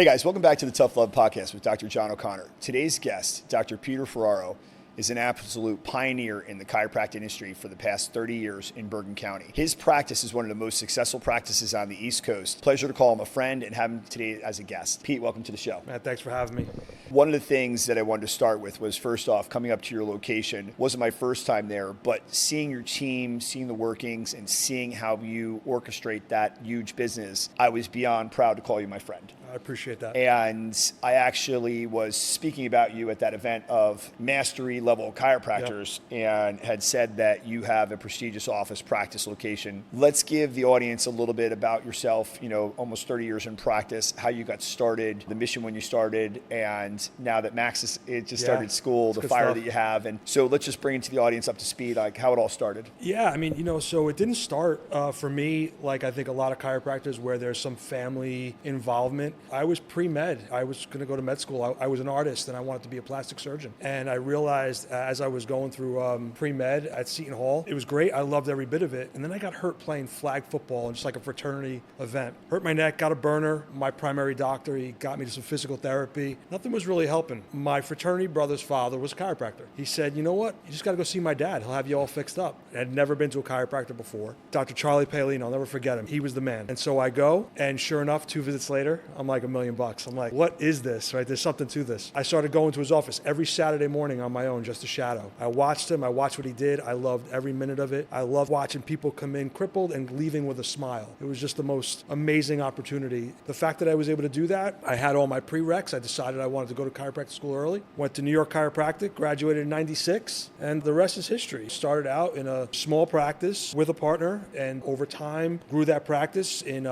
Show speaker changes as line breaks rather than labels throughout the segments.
Hey guys, welcome back to the Tough Love Podcast with Dr. John O'Connor. Today's guest, Dr. Peter Ferraro, is an absolute pioneer in the chiropractic industry for the past 30 years in Bergen County. His practice is one of the most successful practices on the East Coast. Pleasure to call him a friend and have him today as a guest. Pete, welcome to the show.
Matt, thanks for having me.
One of the things that I wanted to start with was, first off, coming up to your location. Wasn't my first time there, but seeing your team, seeing the workings, and seeing how you orchestrate that huge business, I was beyond proud to call you my friend.
I appreciate that.
And I actually was speaking about you at that event of mastery level chiropractors and had said that you have a prestigious office practice location. Let's give the audience a little bit about yourself, almost 30 years in practice, how you got started, the mission when you started, and now that Max started school, the fire that you have. And so let's just bring it to the audience up to speed, like how it all started.
Yeah, so it didn't start for me like I think a lot of chiropractors where there's some family involvement. I was pre-med. I was going to go to med school. I was an artist and I wanted to be a plastic surgeon. And I realized as I was going through pre-med at Seton Hall, it was great. I loved every bit of it. And then I got hurt playing flag football and just like a fraternity event. Hurt my neck, got a burner. My primary doctor, he got me to some physical therapy. Nothing was really helping. My fraternity brother's father was a chiropractor. He said, you know what? You just got to go see my dad. He'll have you all fixed up. I had never been to a chiropractor before. Dr. Charlie Palin, I'll never forget him. He was the man. And so I go, and sure enough, 2 visits later, I'm like $1 million. I'm like, what is this, right? There's something to this. I started going to his office every Saturday morning on my own, just to shadow. I watched him. I watched what he did. I loved every minute of it. I loved watching people come in crippled and leaving with a smile. It was just the most amazing opportunity. The fact that I was able to do that, I had all my prereqs. I decided I wanted to go to chiropractic school early. Went to New York Chiropractic, graduated in 96, and the rest is history. Started out in a small practice with a partner, and over time grew that practice. In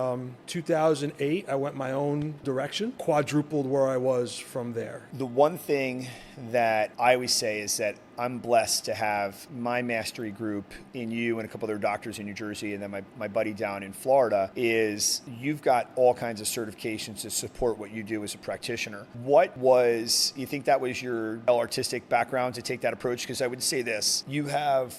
2008, I went my own direction, quadrupled where I was from there.
The one thing that I always say is that I'm blessed to have my mastery group in you and a couple other doctors in New Jersey, and then my buddy down in Florida, is you've got all kinds of certifications to support what you do as a practitioner. You think that was your artistic background to take that approach? Because I would say this, you have,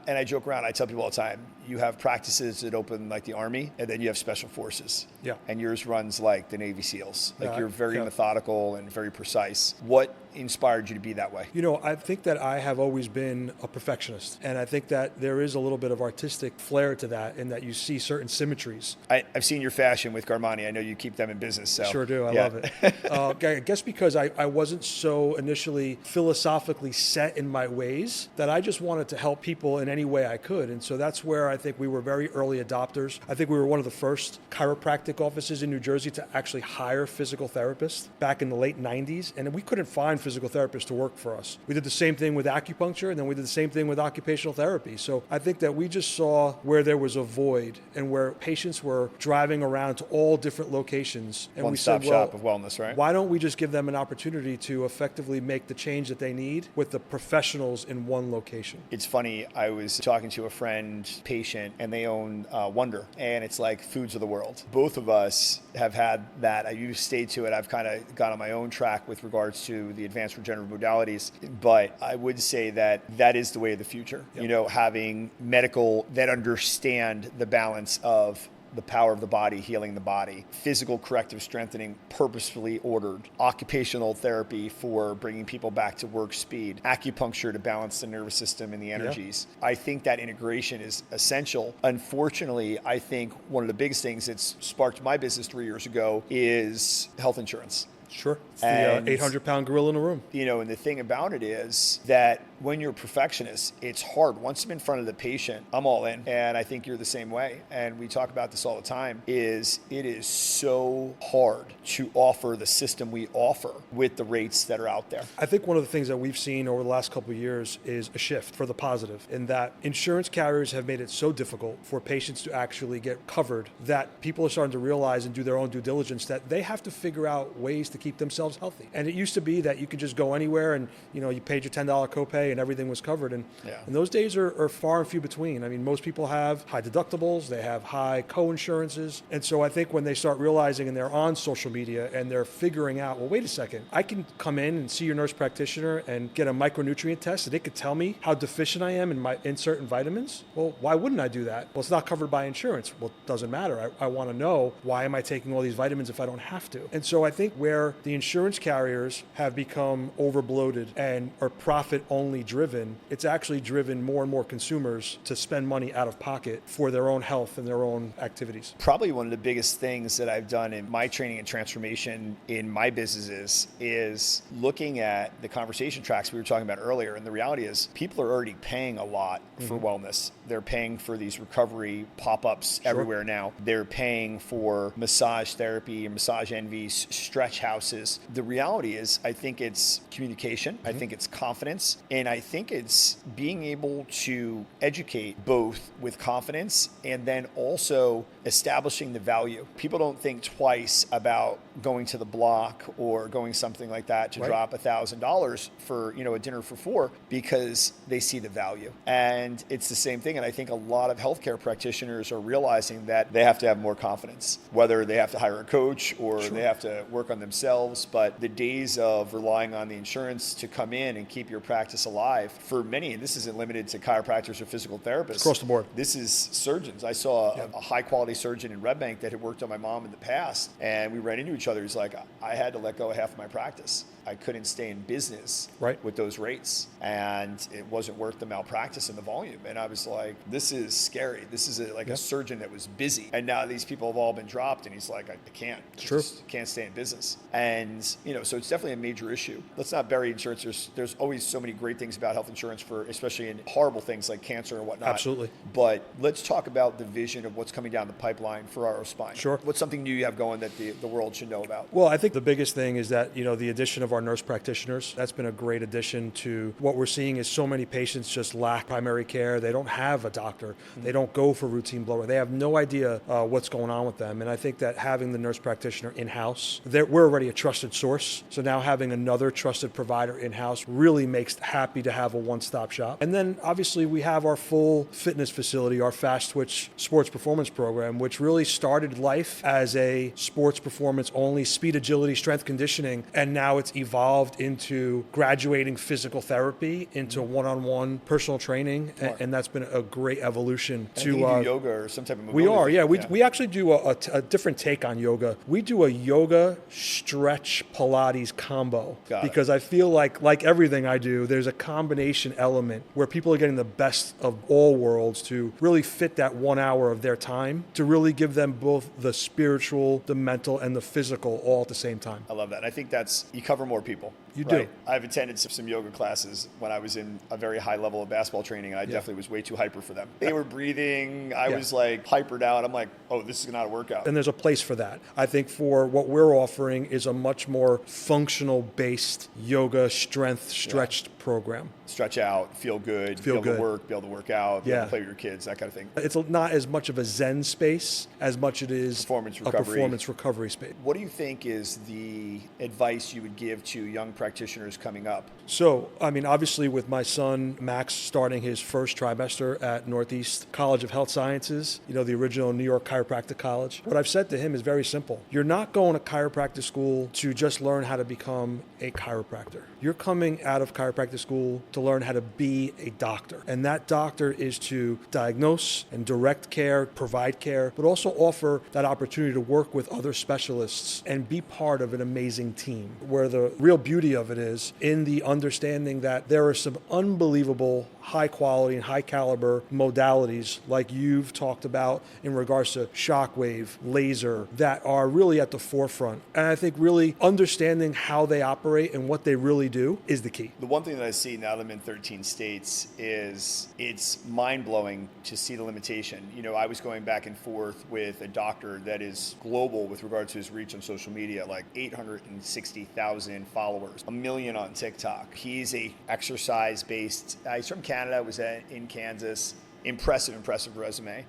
and I joke around, I tell people all the time, you have practices that open like the Army, and then you have Special Forces.
Yeah.
And yours runs like the Navy SEALs. You're very methodical and very precise. What inspired you to be that way?
I think that I have always been a perfectionist, and I think that there is a little bit of artistic flair to that in that you see certain symmetries.
I've seen your fashion with Garmani. I know you keep them in business. So.
Sure do. I love it. I guess because I wasn't so initially philosophically set in my ways that I just wanted to help people in any way I could. And so that's where I think we were very early adopters. I think we were one of the first chiropractic offices in New Jersey to actually hire physical therapists back in the late 90s. And we couldn't find physical therapists to work for us. We did the same thing with acupuncture, and then we did the same thing with occupational therapy. So I think that we just saw where there was a void and where patients were driving around to all different locations. And
One-stop shop of wellness, right?
Why don't we just give them an opportunity to effectively make the change that they need with the professionals in one location?
It's funny, I was talking to a friend, patient, and they own Wonder, and it's like foods of the world. Both of us have had that. You stayed to it. I've kind of gone on my own track with regards to the advanced regenerative modalities, but I would say that is the way of the future. Yep. Having medical that understand the balance of the power of the body, healing the body, physical corrective strengthening, purposefully ordered, occupational therapy for bringing people back to work speed, acupuncture to balance the nervous system and the energies. Yeah. I think that integration is essential. Unfortunately, I think one of the biggest things that's sparked my business 3 years ago is health insurance.
Sure. It's the 800-pound gorilla in the room.
And the thing about it is that when you're a perfectionist, it's hard. Once I'm in front of the patient, I'm all in. And I think you're the same way. And we talk about this all the time, it is so hard to offer the system we offer with the rates that are out there.
I think one of the things that we've seen over the last couple of years is a shift for the positive in that insurance carriers have made it so difficult for patients to actually get covered that people are starting to realize and do their own due diligence that they have to figure out ways to keep themselves healthy. And it used to be that you could just go anywhere and, you paid your $10 copay and everything was covered. And those days are far and few between. I mean, most people have high deductibles, they have high co-insurances. And so I think when they start realizing and they're on social media and they're figuring out, well, wait a second, I can come in and see your nurse practitioner and get a micronutrient test and it could tell me how deficient I am in certain vitamins. Well, why wouldn't I do that? Well, it's not covered by insurance. Well, it doesn't matter. I want to know, why am I taking all these vitamins if I don't have to? And so I think where the insurance carriers have become overbloated and are profit only driven, it's actually driven more and more consumers to spend money out of pocket for their own health and their own activities.
Probably one of the biggest things that I've done in my training and transformation in my businesses is looking at the conversation tracks we were talking about earlier. And the reality is people are already paying a lot for wellness. They're paying for these recovery pop-ups everywhere now. They're paying for massage therapy and massage envies, stretch houses. The reality is, I think it's communication. I think it's confidence. And I think it's being able to educate both with confidence and then also establishing the value. People don't think twice about going to the block or going something like that to drop $1,000 for, a dinner for four because they see the value. And it's the same thing. And I think a lot of healthcare practitioners are realizing that they have to have more confidence, whether they have to hire a coach or they have to work on themselves. But the days of relying on the insurance to come in and keep your practice alive, for many, and this isn't limited to chiropractors or physical therapists.
Across the board.
This is surgeons. I saw a high quality surgeon in Red Bank that had worked on my mom in the past, and we ran into each other. He's like, I had to let go of half of my practice. I couldn't stay in business with those rates, and it wasn't worth the malpractice and the volume. And I was like, this is scary. This is a surgeon that was busy, and now these people have all been dropped, and he's like, I can't. Just can't stay in business. And so it's definitely a major issue. Let's not bury insurance. There's always so many great things about health insurance, for especially in horrible things like cancer and whatnot.
Absolutely.
But let's talk about the vision of what's coming down the pipeline for our spine.
Sure.
What's something new you have going that the world should know about?
Well, I think the biggest thing is that, the addition of our nurse practitioners, that's been a great addition to what we're seeing is so many patients just lack primary care. They don't have a doctor. They don't go for routine blood work. They have no idea what's going on with them. And I think that having the nurse practitioner in-house, we're already a trusted source. So now having another trusted provider in-house really makes happy to have a one-stop shop. And then obviously we have our full fitness facility, our Fast Twitch sports performance program, which really started life as a sports performance only, speed, agility, strength conditioning. And now it's evolved into graduating physical therapy into one-on-one personal training. And that's been a great evolution to
you do yoga or some type of mobility.
We are, yeah. We actually do a different take on yoga. We do a yoga stretch Pilates combo because I feel like everything I do, there's a combination element where people are getting the best of all worlds to really fit that 1 hour of their time to really give them both the spiritual, the mental, and the physical all at the same time.
I love that. I think you cover more people.
You do.
I've attended some yoga classes when I was in a very high level of basketball training, and I definitely was way too hyper for them. They were breathing. I was like hypered out. I'm like, oh, this is not a workout.
And there's a place for that. I think for what we're offering is a much more functional based yoga strength stretched program.
Stretch out, feel good, be able to work, be able to work out, be able to play with your kids, that kind of thing.
It's not as much of a Zen space as much it is
performance
a performance recovery space.
What do you think is the advice you would give to young practitioners coming up?
So, I mean, obviously with my son, Max, starting his first trimester at Northeast College of Health Sciences, the original New York Chiropractic College, what I've said to him is very simple. You're not going to chiropractic school to just learn how to become a chiropractor. You're coming out of chiropractic school to learn how to be a doctor. And that doctor is to diagnose and direct care, provide care, but also offer that opportunity to work with other specialists and be part of an amazing team. Where the real beauty of it is in the understanding that there are some unbelievable high quality and high caliber modalities like you've talked about in regards to shockwave, laser, that are really at the forefront. And I think really understanding how they operate and what they really do is the key.
The one thing that I see now that I'm in 13 states is it's mind-blowing to see the limitation. I was going back and forth with a doctor that is global with regard to his reach on social media, like 860,000 followers, 1 million on TikTok. He's a exercise-based, he's from Canada, was in Kansas. Impressive resume.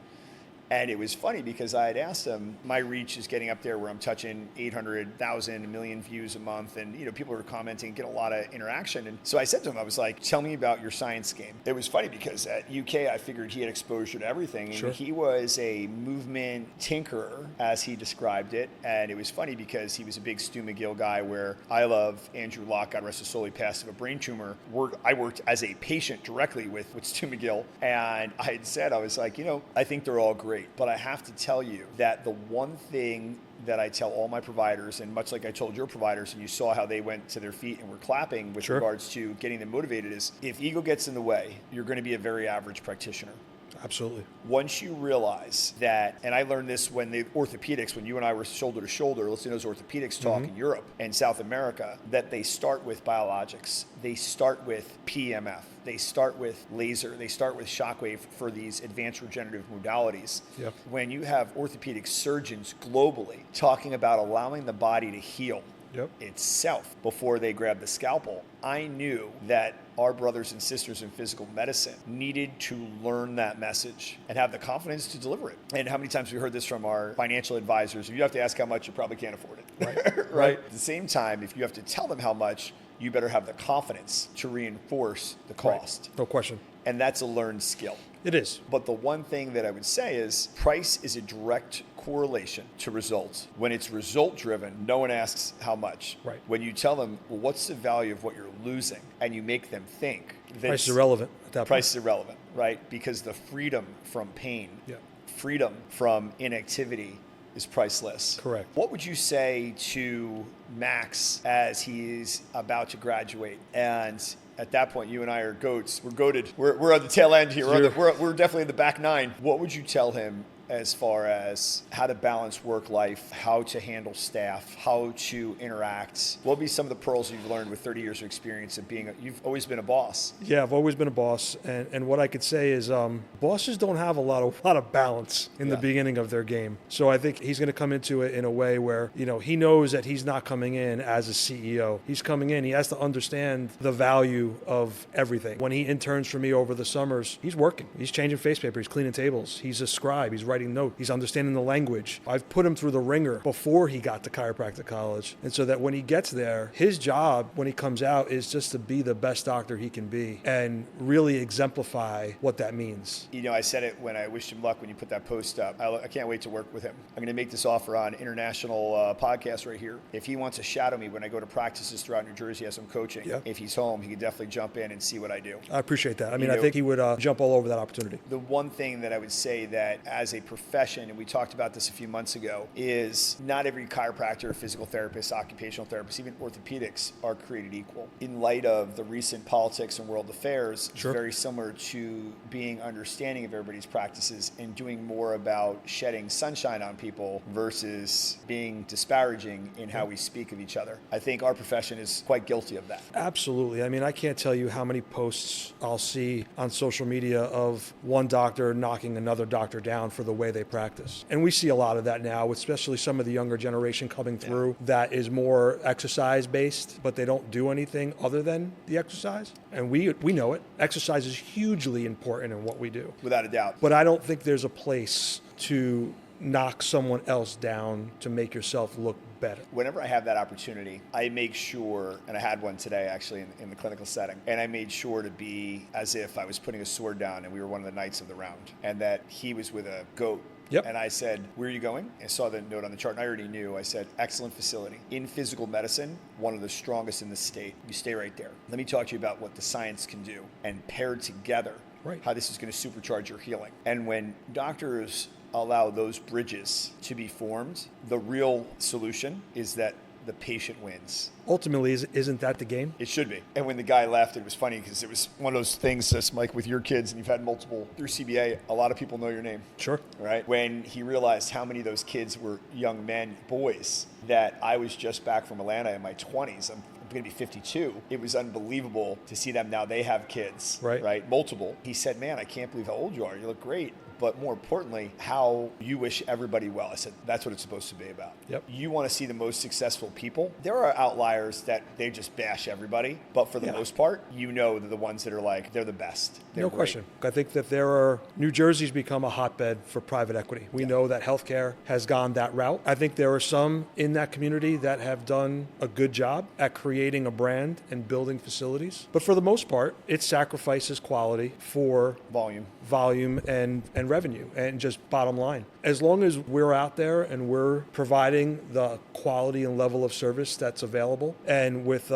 And it was funny because I had asked him, my reach is getting up there where I'm touching 800,000, a million views a month. And, people are commenting, get a lot of interaction. And so I said to him, I was like, tell me about your science game. It was funny because at UK, I figured he had exposure to everything. And
Sure.
he was a movement tinkerer, as he described it. And it was funny because he was a big Stu McGill guy, where I love Andrew Locke, God rest his soul, he passed of a brain tumor. I worked as a patient directly with Stu McGill. And I had said, I was like, I think they're all great. But I have to tell you that the one thing that I tell all my providers, and much like I told your providers, and you saw how they went to their feet and were clapping with
Sure.
regards to getting them motivated, is if ego gets in the way, you're going to be a very average practitioner.
Absolutely.
Once you realize that, and I learned this when the orthopedics, when you and I were shoulder to shoulder, listening to those orthopedics talk in Europe and South America, that they start with biologics. They start with PMF. They start with laser. They start with shockwave for these advanced regenerative modalities.
Yep.
When you have orthopedic surgeons globally talking about allowing the body to heal itself before they grab the scalpel, I knew that our brothers and sisters in physical medicine needed to learn that message and have the confidence to deliver it. And how many times we heard this from our financial advisors? If you have to ask how much, you probably can't afford it. Right. At the same time, if you have to tell them how much, you better have the confidence to reinforce the cost.
Right. No question.
And that's a learned skill.
It is.
But the one thing that I would say is price is a direct correlation to results. When it's result driven, no one asks how much.
Right.
When you tell them, well, what's the value of what you're losing? And you make them think.
Price is irrelevant at that point.
Price is irrelevant, right? Because the freedom from pain, freedom from inactivity is priceless.
Correct.
What would you say to Max as he's about to graduate? And at that point, you and I are goats. We're goated. We're on the tail end here. We're definitely in the back nine. What would you tell him as far as how to balance work life, how to handle staff, how to interact? What would be some of the pearls you've learned with 30 years of experience of being you've always been a boss?
Yeah, I've always been a boss. And what I could say is bosses don't have a lot of balance in the beginning of their game. So I think he's going to come into it in a way where, he knows that he's not coming in as a CEO. He's coming in, he has to understand the value of everything. When he interns for me over the summers, he's working. He's changing face paper, he's cleaning tables, he's a scribe, he's writing notes, he's understanding the language. I've put him through the ringer before he got to chiropractic college. And so that when he gets there, his job when he comes out is just to be the best doctor he can be and really exemplify what that means.
I said it when I wished him luck when you put that post up. I can't wait to work with him. I'm going to make this offer on international podcast right here. If he wants to shadow me when I go to practices throughout New Jersey as I'm coaching, if he's home, he can definitely jump in and see what I do.
I appreciate that. I mean, I think he would jump all over that opportunity.
The one thing that I would say that as a profession, and we talked about this a few months ago, is not every chiropractor, physical therapist, occupational therapist, even orthopedics are created equal. In light of the recent politics and world affairs, it's very similar to being understanding of everybody's practices and doing more about shedding sunshine on people versus being disparaging in how we speak of each other. I think our profession is quite guilty of that.
Absolutely. I mean, I can't tell you how many posts I'll see on social media of one doctor knocking another doctor down for the way they practice. And we see a lot of that now, especially some of the younger generation coming through that is more exercise based, but they don't do anything other than the exercise. And we know it. Exercise is hugely important in what we do.
Without a doubt.
But I don't think there's a place to knock someone else down to make yourself look better.
Whenever I have that opportunity, I make sure, and I had one today actually in the clinical setting, and I made sure to be as if I was putting a sword down and we were one of the knights of the round, and that he was with a goat.
Yep.
And I said, where are you going? I saw the note on the chart, and I already knew. I said, excellent facility. In physical medicine, one of the strongest in the state. You stay right there. Let me talk to you about what the science can do, and paired together, how this is going to supercharge your healing. And when doctors allow those bridges to be formed, the real solution is that the patient wins.
Ultimately, isn't that the game?
It should be. And when the guy left, it was funny because it was one of those things that's like with your kids and you've had multiple through CBA, a lot of people know your name.
Sure.
Right? When he realized how many of those kids were young men, boys, that I was just back from Atlanta in my 20s. I'm going to be 52. It was unbelievable to see them now. They have kids,
right?
Multiple. He said, man, I can't believe how old you are. You look great. But more importantly, how you wish everybody well. I said, that's what it's supposed to be about.
Yep.
You want to see the most successful people. There are outliers that they just bash everybody. But for the most part, you know, they're the ones that are like, they're the best. They're
no
great.
question. I think that New Jersey's become a hotbed for private equity. We know that healthcare has gone that route. I think there are some in that community that have done a good job at creating a brand and building facilities. But for the most part, it sacrifices quality for volume and revenue and just bottom line. As long as we're out there and we're providing the quality and level of service that's available, and with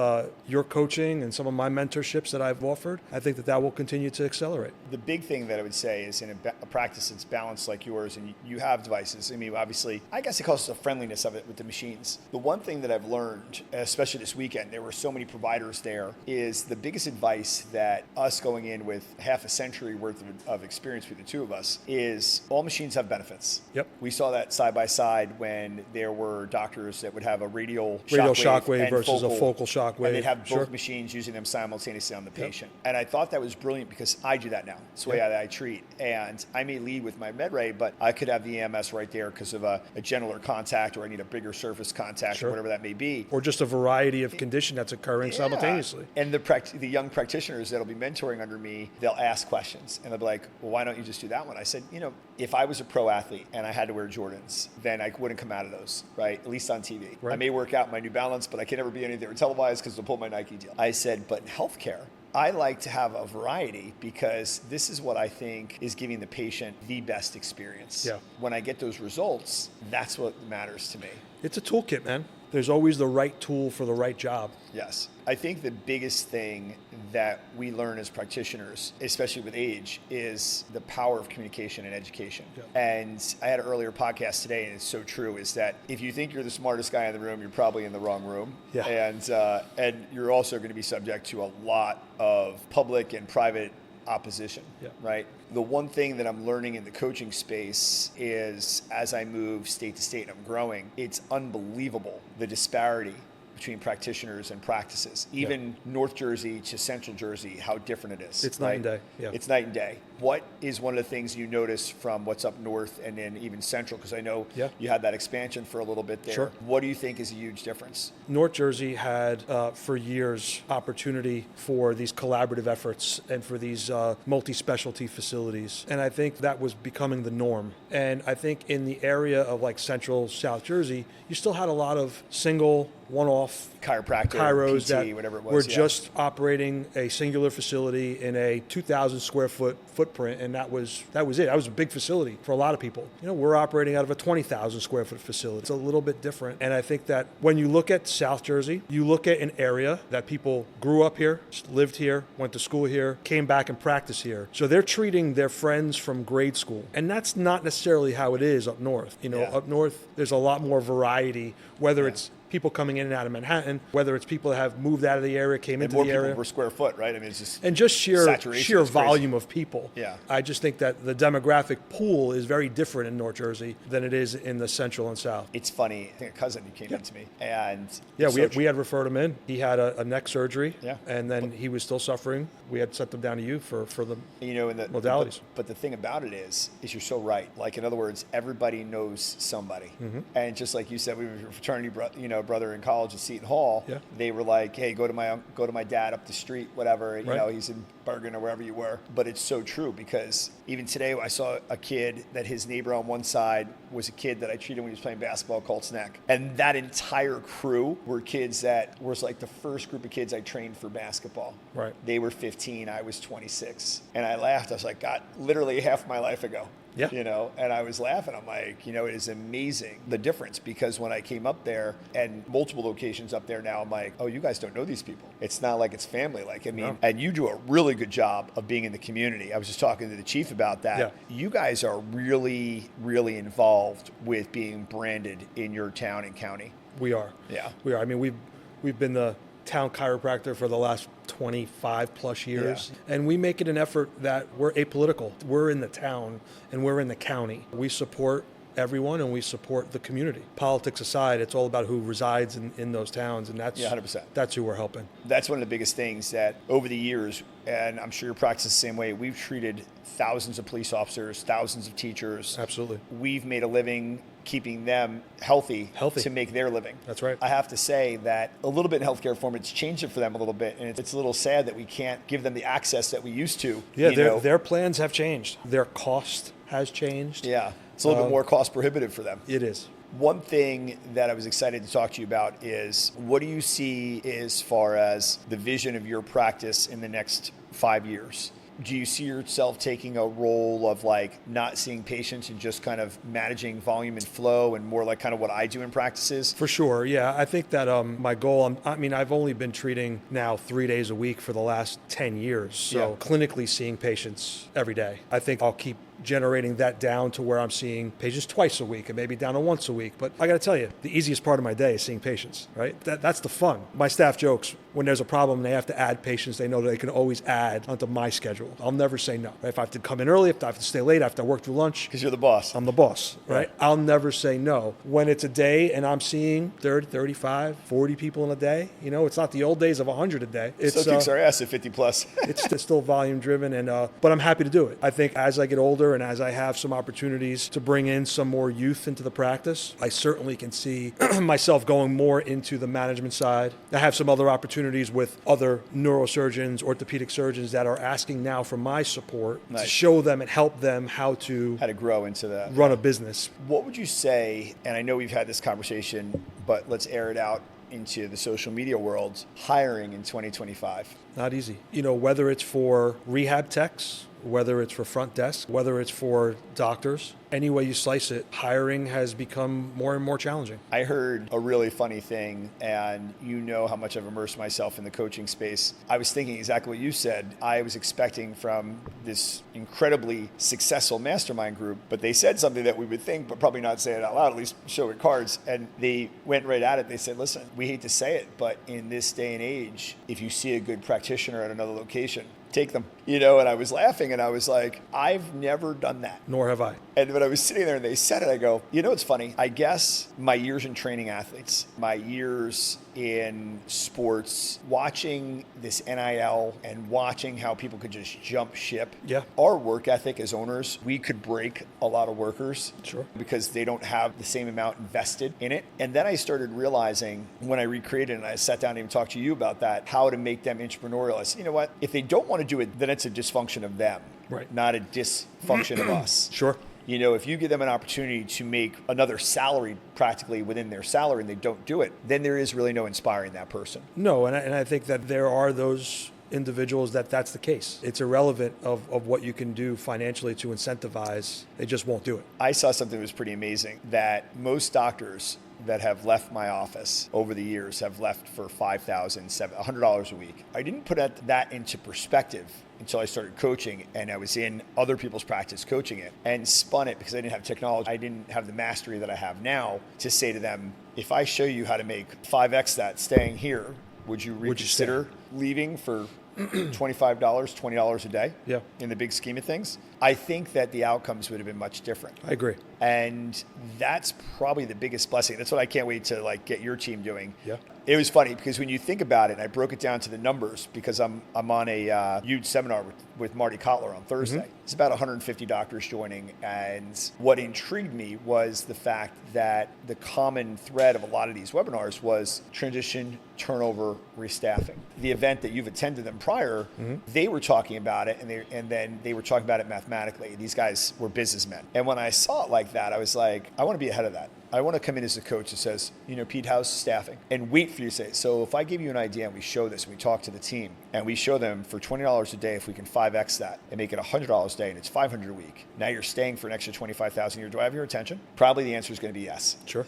your coaching and some of my mentorships that I've offered, I think that will continue to accelerate.
The big thing that I would say is in a practice that's balanced like yours, and you have devices. I mean, obviously, I guess it calls the friendliness of it with the machines. The one thing that I've learned, especially this weekend, there were so many providers there, is the biggest advice that us going in with half a century worth of experience with the two of us is all machines have benefits.
Yep.
We saw that side by side when there were doctors that would have a radial
shockwave versus a focal shockwave.
And they'd have both machines using them simultaneously on the patient. And I thought that was brilliant because I do that now. It's the way I treat. And I may lead with my MedRay, but I could have the EMS right there because of a gentler contact, or I need a bigger surface contact, or whatever that may be.
Or just a variety of condition that's occurring simultaneously.
And the young practitioners that'll be mentoring under me, they'll ask questions. And they'll be like, well, why don't you just do that one? I said, if I was a pro athlete and I had to wear Jordans, then I wouldn't come out of those, right? At least on TV. Right. I may work out in my New Balance, but I can never be anything televised because they'll pull my Nike deal. I said, but in healthcare, I like to have a variety because this is what I think is giving the patient the best experience. Yeah. When I get those results, that's what matters to me.
It's a toolkit, man. There's always the right tool for the right job.
Yes. I think the biggest thing that we learn as practitioners, especially with age, is the power of communication and education. Yeah. And I had an earlier podcast today, and it's so true, is that if you think you're the smartest guy in the room, you're probably in the wrong room. Yeah. And you're also going to be subject to a lot of public and private opposition, right? The one thing that I'm learning in the coaching space is as I move state to state and I'm growing, it's unbelievable the disparity between practitioners and practices. Even North Jersey to Central Jersey, how different it is.
It's night and day. Yeah.
It's night and day. What is one of the things you notice from what's up north and then even Central? Because I know you had that expansion for a little bit there. Sure. What do you think is a huge difference?
North Jersey had, for years, opportunity for these collaborative efforts and for these multi-specialty facilities. And I think that was becoming the norm. And I think in the area of like Central, South Jersey, you still had a lot of single, one-off
chiropractor,
chiros
PT,
that
whatever it was,
were just operating a singular facility in a 2,000 square foot footprint, and that was it. That was a big facility for a lot of people. We're operating out of a 20,000 square foot facility. It's a little bit different, and I think that when you look at South Jersey, you look at an area that people grew up here, lived here, went to school here, came back and practiced here. So they're treating their friends from grade school, and that's not necessarily how it is up north. Up north, there's a lot more variety, whether it's people coming in and out of Manhattan, whether it's people that have moved out of the area, came into the area.
More people per square foot, right? I mean, it's just
sheer volume of people.
Yeah.
I just think that the demographic pool is very different in North Jersey than it is in the Central and South.
It's funny. I think a cousin came in to me, and
we had referred him in. He had a neck surgery, and then he was still suffering. We had sent them down to you for the modalities.
But the thing about it is you're so right. Like, in other words, everybody knows somebody, and just like you said, we were a fraternity, brother in college at Seton Hall. Yeah. They were like, hey, go to my dad up the street, whatever. He's in Bergen or wherever you were. But it's so true, because even today I saw a kid that his neighbor on one side was a kid that I treated when he was playing basketball, Colts neck. And that entire crew were kids that was like the first group of kids I trained for basketball.
Right.
They were 15, I was 26. And I laughed. I was like, God, literally half my life ago.
Yeah.
And I was laughing. I'm like, it is amazing the difference, because when I came up there and multiple locations up there now, I'm like, oh, you guys don't know these people. It's not like it's family. And you do a really good job of being in the community. I was just talking to the chief about that. Yeah. You guys are really, really involved with being branded in your town and county.
We are.
Yeah.
We are. I mean, we've been the town chiropractor for the last 25 plus years. Yeah. And we make it an effort that we're apolitical. We're in the town and we're in the county. We support everyone and we support the community. Politics aside, it's all about who resides in those towns, and that's
100%.
That's who we're helping.
That's one of the biggest things that over the years, and I'm sure your practice is the same way, we've treated thousands of police officers, thousands of teachers.
Absolutely.
We've made a living keeping them healthy to make their living.
That's right.
I have to say that a little bit in healthcare reform, it's changed it for them a little bit, and it's a little sad that we can't give them the access that we used to.
Yeah, their plans have changed. Their cost has changed.
Yeah, it's a little bit more cost prohibitive for them.
It is.
One thing that I was excited to talk to you about is, what do you see as far as the vision of your practice in the next 5 years? Do you see yourself taking a role of like not seeing patients and just kind of managing volume and flow, and more like kind of what I do in practices?
For sure, yeah. I think that my goal, I've only been treating now 3 days a week for the last 10 years. So clinically seeing patients every day. I think I'll keep generating that down to where I'm seeing patients twice a week and maybe down to once a week. But I got to tell you, the easiest part of my day is seeing patients, right? That's the fun. My staff jokes when there's a problem and they have to add patients, they know that they can always add onto my schedule. I'll never say no. If I have to come in early, if I have to stay late, I have to work through lunch.
Because you're the boss.
I'm the boss, right? I'll never say no. When it's a day and I'm seeing 30, 35, 40 people in a day, it's not the old days of 100 a day. It's
still kicks our ass at 50 plus.
It's still volume driven, but I'm happy to do it. I think as I get older and as I have some opportunities to bring in some more youth into the practice, I certainly can see myself going more into the management side. I have some other opportunities with other neurosurgeons, orthopedic surgeons that are asking now for my support to show them and help them how to
grow into that,
run a business.
What would you say, and I know we've had this conversation, but let's air it out into the social media world, hiring in 2025?
Not easy. Whether it's for rehab techs, whether it's for front desk, whether it's for doctors, any way you slice it, hiring has become more and more challenging.
I heard a really funny thing, and how much I've immersed myself in the coaching space. I was thinking exactly what you said. I was expecting from this incredibly successful mastermind group, but they said something that we would think, but probably not say it out loud, at least show it cards. And they went right at it. They said, listen, we hate to say it, but in this day and age, if you see a good practitioner at another location, take them. And I was laughing and I was like, I've never done that.
Nor have I.
And when I was sitting there and they said it, I go, it's funny. I guess my years in training athletes, my years in sports, watching this NIL and watching how people could just jump ship.
Yeah.
Our work ethic as owners, we could break a lot of workers.
Sure.
Because they don't have the same amount invested in it. And then I started realizing when I recreated and I sat down and even talked to you about that, how to make them entrepreneurial. I said, you know what? If they don't want to do it, then it's a dysfunction of them,
right?
Not a dysfunction of us.
Sure.
If you give them an opportunity to make another salary practically within their salary and they don't do it, then there is really no inspiring that person.
No, and I think that there are those individuals that's the case. It's irrelevant of what you can do financially to incentivize. They just won't do it.
I saw something that was pretty amazing, that most doctors that have left my office over the years have left for $5,000, $100 a week. I didn't put that into perspective until I started coaching, and I was in other people's practice coaching it and spun it because I didn't have technology. I didn't have the mastery that I have now to say to them, if I show you how to make 5x that staying here, would you reconsider leaving for $25, $20 a day?
Yeah.
In the big scheme of things? I think that the outcomes would have been much different.
I agree.
And that's probably the biggest blessing. That's what I can't wait to get your team doing.
Yeah.
It was funny because when you think about it, I broke it down to the numbers because I'm on a huge seminar with Marty Kotler on Thursday. Mm-hmm. It's about 150 doctors joining. And what intrigued me was the fact that the common thread of a lot of these webinars was transition, turnover, restaffing. The event that you've attended them prior, they were talking about it, and then they were talking about it mathematically. These guys were businessmen. And when I saw it like that, I was like, I want to be ahead of that. I want to come in as a coach that says, Pete, how's staffing? And wait for you to say, so if I give you an idea and we show this and we talk to the team and we show them for $20 a day, if we can 5X that and make it $100 a day and it's $500 a week, now you're staying for an extra $25,000 a year. Do I have your attention? Probably the answer is going to be yes.
Sure.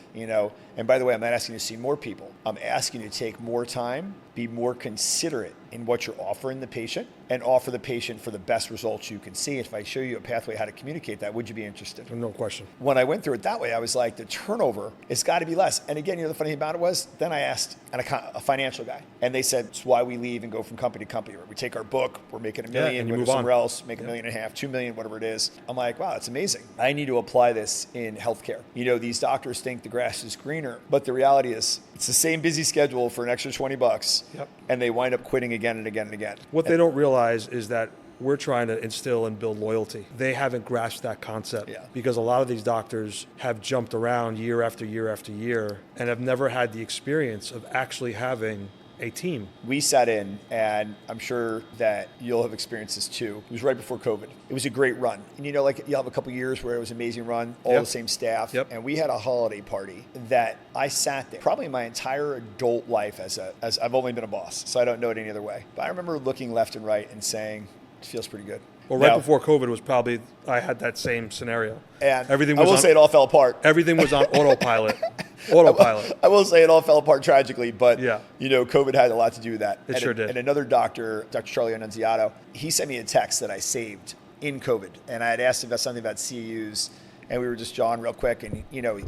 And by the way, I'm not asking you to see more people. I'm asking you to take more time, be more considerate in what you're offer in the patient and offer the patient for the best results you can see. If I show you a pathway how to communicate that, would you be interested?
No question.
When I went through it that way, I was like, the turnover has got to be less. And again, the funny thing about it was, then I asked a financial guy, and they said, it's why we leave and go from company to company. We take our book, we're making $1 million, we go somewhere else, make $1.5 million, $2 million, whatever it is. I'm like, wow, that's amazing. I need to apply this in healthcare. These doctors think the grass is greener, but the reality is it's the same busy schedule for an extra $20, and they wind up quitting again and again and again.
What they don't realize is that we're trying to instill and build loyalty. They haven't grasped that concept because a lot of these doctors have jumped around year after year after year and have never had the experience of actually having a team.
We sat in, and I'm sure that you'll have experienced this too. It was right before COVID. It was a great run. And you'll have a couple years where it was an amazing run, all the same staff. And we had a holiday party that I sat there probably my entire adult life as I've only been a boss, so I don't know it any other way. But I remember looking left and right and saying, it feels pretty good.
Well, right before COVID was probably, I had that same scenario.
And I will say it all fell apart.
Everything was on autopilot.
I will say it all fell apart tragically, but COVID had a lot to do with that.
It sure did.
And another doctor, Dr. Charlie Annunziato, he sent me a text that I saved in COVID. And I had asked him about something about CEUs, and we were just jawing real quick, and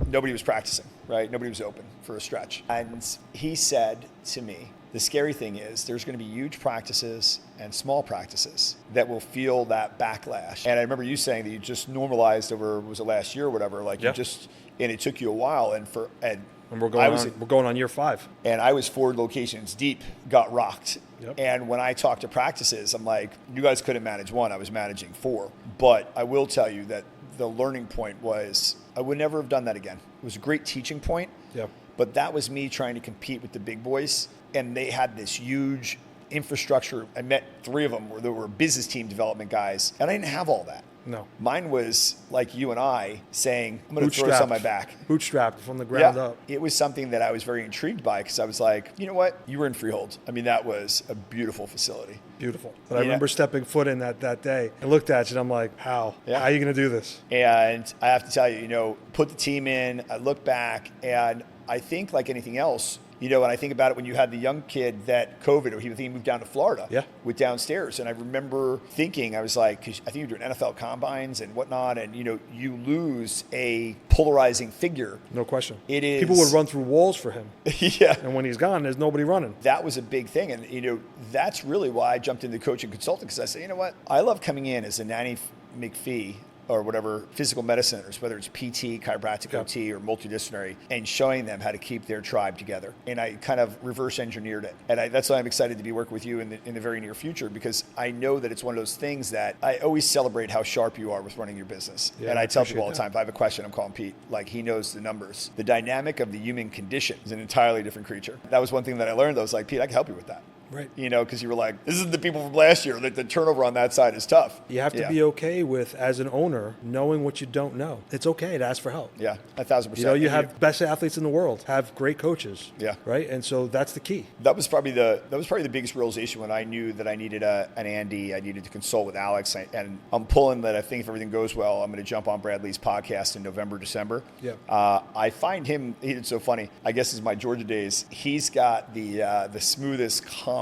nobody was practicing, right? Nobody was open for a stretch. And he said to me, the scary thing is there's going to be huge practices and small practices that will feel that backlash. And I remember you saying that you just normalized over, was it last year or whatever? Like you just, and it took you a while. And
we're going on year 5.
And I was 4 locations deep, got rocked. And when I talked to practices, I'm like, you guys couldn't manage 1, I was managing 4. But I will tell you that the learning point was, I would never have done that again. It was a great teaching point. But that was me trying to compete with the big boys. And they had this huge infrastructure. I met 3 of them where there were business team development guys, and I didn't have all that.
No.
Mine was like you and I saying, I'm going to throw this on my back.
Bootstrapped from the ground up.
It was something that I was very intrigued by because I was like, you know what? You were in Freehold. I mean, that was a beautiful facility.
Beautiful. But I remember stepping foot in that day. I looked at you and I'm like, how? How are you going to do this?
And I have to tell you, put the team in. I look back, and I think like anything else, and I think about it when you had the young kid that COVID, or he moved down to Florida with downstairs. And I remember thinking, I was like, cause I think you're doing NFL combines and whatnot. And, you lose a polarizing figure.
No question.
It is.
People would run through walls for him. And when he's gone, there's nobody running.
That was a big thing. And, that's really why I jumped into coaching consulting. Cause I said, you know what? I love coming in as a Nanny McPhee or whatever, physical medicine, or whether it's PT, chiropractic, OT, or multidisciplinary, and showing them how to keep their tribe together. And I kind of reverse engineered it. And that's why I'm excited to be working with you in the very near future, because I know that it's one of those things that I always celebrate how sharp you are with running your business. And I tell people all the time, if I have a question, I'm calling Pete. Like, he knows the numbers. The dynamic of the human condition is an entirely different creature. That was one thing that I learned. I was like, Pete, I can help you with that.
Right.
Because you were like, this is the people from last year. The turnover on that side is tough.
You have to be okay with, as an owner, knowing what you don't know. It's okay to ask for help.
Yeah, 1,000%.
You have best athletes in the world, have great coaches.
Yeah.
Right. And so that's the key.
That was probably the biggest realization when I knew that I needed an Andy. I needed to consult with Alex, and I'm pulling that. I think if everything goes well, I'm going to jump on Bradley's podcast in November, December.
Yeah.
I find him. It's so funny. I guess it's my Georgia days. He's got the smoothest, calmest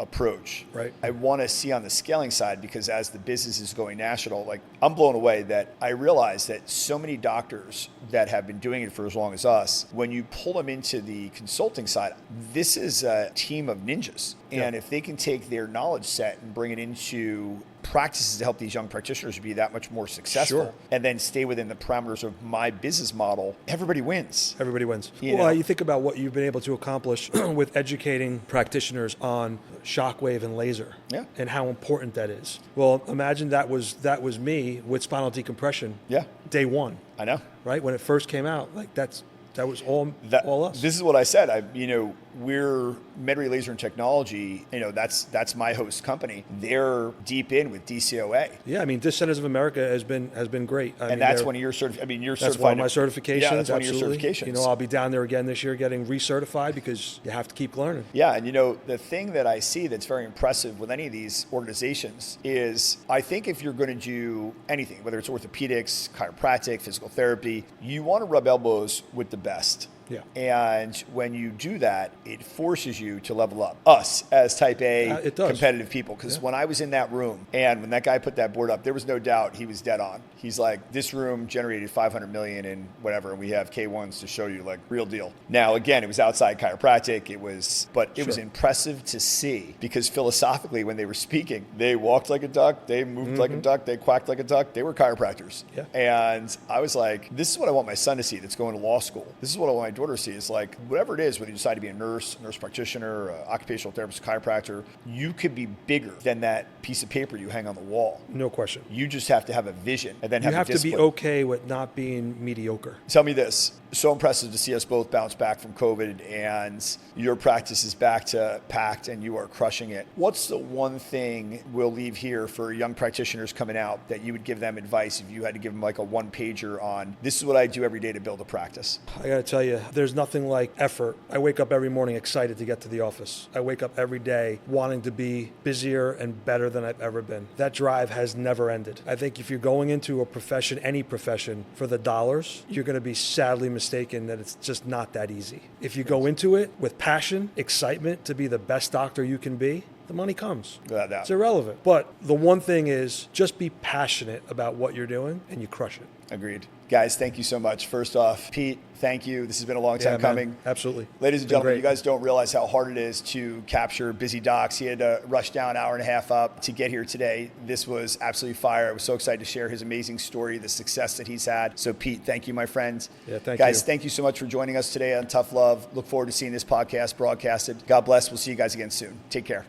approach.
Right.
I want to see on the scaling side, because as the business is going national, like, I'm blown away that I realize that so many doctors that have been doing it for as long as us, when you pull them into the consulting side, this is a team of ninjas. And if they can take their knowledge set and bring it into practices to help these young practitioners be that much more successful, and then stay within the parameters of my business model, everybody wins.
Everybody wins. You think about what you've been able to accomplish with educating practitioners on shockwave and laser, and how important that is. Well, imagine that was me with spinal decompression. Day 1.
I know.
Right? When it first came out, like that was all us.
This is what I said. We're Medray Laser and Technology. That's my host company. They're deep in with DCOA.
Yeah, I mean, Disc Centers of America has been great.
That's one of your certifications. You're
that's
certified.
One of my certifications.
Yeah, that's
absolutely.
one of your certifications.
I'll be down there again this year getting recertified, because you have to keep learning.
Yeah, and the thing that I see that's very impressive with any of these organizations is, I think if you're going to do anything, whether it's orthopedics, chiropractic, physical therapy, you want to rub elbows with the best.
Yeah.
And when you do that, it forces you to level up. Us as type A
it does.
competitive people. Because when I was in that room and when that guy put that board up, there was no doubt he was dead on. He's like, this room generated 500 million in whatever, and we have K1s to show you, like, real deal. Now, again, it was outside chiropractic. It was impressive to see, because philosophically, when they were speaking, they walked like a duck, they moved like a duck, they quacked like a duck. They were chiropractors.
Yeah.
And I was like, this is what I want my son to see that's going to law school. This is what I want my daughter to see. It's like, whatever it is, whether you decide to be a nurse practitioner, occupational therapist, chiropractor, you could be bigger than that piece of paper you hang on the wall.
No question.
You just have to have a vision and then
You
have
have to be
discipline.
okay with not being mediocre.
Tell me this. So impressive to see us both bounce back from COVID, and your practice is back to packed and you are crushing it. What's the one thing we'll leave here for young practitioners coming out that you would give them advice if you had to give them like a one pager on, this is what I do every day to build a practice?
I got to tell you, there's nothing like effort. I wake up every morning excited to get to the office. I wake up every day wanting to be busier and better than I've ever been. That drive has never ended. I think if you're going into a profession, any profession, for the dollars, you're going to be sadly mistaken that it's just not that easy. If you go into it with passion, excitement to be the best doctor you can be, the money comes.
Without doubt.
It's irrelevant. But the one thing is, just be passionate about what you're doing and you crush it.
Agreed. Guys, thank you so much. First off, Pete, thank you. This has been a long time coming.
Man, absolutely.
Ladies and gentlemen,
great.
you guys don't realize how hard it is to capture busy docs. He had to rush down an hour and a half up to get here today. This was absolutely fire. I was so excited to share his amazing story, the success that he's had. So Pete, thank you, my friend.
Yeah, thank you.
Guys, thank you so much for joining us today on Tough Love. Look forward to seeing this podcast broadcasted. God bless. We'll see you guys again soon. Take care.